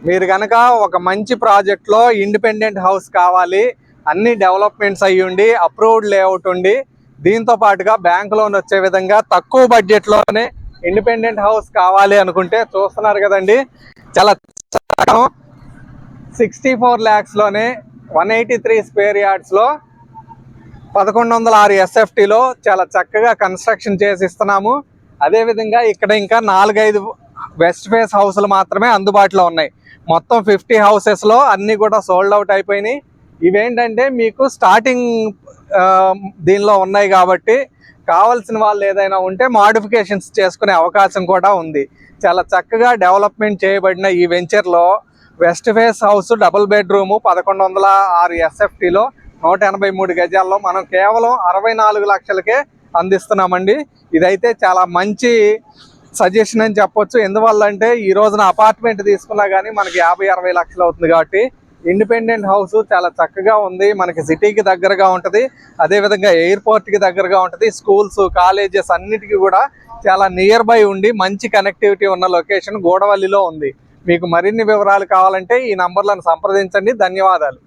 మీరు కనుక ఒక మంచి ప్రాజెక్ట్లో ఇండిపెండెంట్ హౌస్ కావాలి, అన్ని డెవలప్మెంట్స్ అయ్యుండి అప్రూవ్డ్ లేఅవుట్ ఉండి దీంతో పాటుగా బ్యాంక్ లోన్ వచ్చే విధంగా తక్కువ బడ్జెట్లోనే ఇండిపెండెంట్ హౌస్ కావాలి అనుకుంటే చూస్తున్నారు కదండి, చాలా 64 lakhsలోనే 183 స్క్వేర్ యార్డ్స్లో 1106 SFTలో చాలా చక్కగా కన్స్ట్రక్షన్ చేసి ఇస్తున్నాము. అదేవిధంగా ఇక్కడ ఇంకా 4-5 వెస్ట్ ఫేస్ హౌస్లు మాత్రమే అందుబాటులో ఉన్నాయి. మొత్తం 50 హౌసెస్లో అన్నీ కూడా సోల్డ్ అవుట్ అయిపోయినాయి. ఇవేంటంటే మీకు స్టార్టింగ్ దీనిలో ఉన్నాయి కాబట్టి కావాల్సిన వాళ్ళు ఏదైనా ఉంటే మాడిఫికేషన్స్ చేసుకునే అవకాశం కూడా ఉంది. చాలా చక్కగా డెవలప్మెంట్ చేయబడిన ఈ వెంచర్లో west face house double bedroom 1106 SFTలో 183 గజాల్లో మనం కేవలం 64 లక్షలకే అందిస్తున్నామండి. ఇదైతే చాలా మంచి సజెషన్ అని చెప్పొచ్చు. ఎందువల్ల అంటే ఈ రోజున అపార్ట్మెంట్ తీసుకున్నా కానీ మనకి 50-60 లక్షలు అవుతుంది కాబట్టి ఇండిపెండెంట్ హౌస్ చాలా చక్కగా ఉంది. మనకి సిటీకి దగ్గరగా ఉంటుంది, అదేవిధంగా ఎయిర్పోర్ట్కి దగ్గరగా ఉంటుంది, స్కూల్స్ కాలేజెస్ అన్నిటికీ కూడా చాలా నియర్ బై ఉండి మంచి కనెక్టివిటీ ఉన్న లొకేషన్ గూడవల్లిలో ఉంది. మీకు మరిన్ని వివరాలు కావాలంటే ఈ నంబర్లను సంప్రదించండి. ధన్యవాదాలు.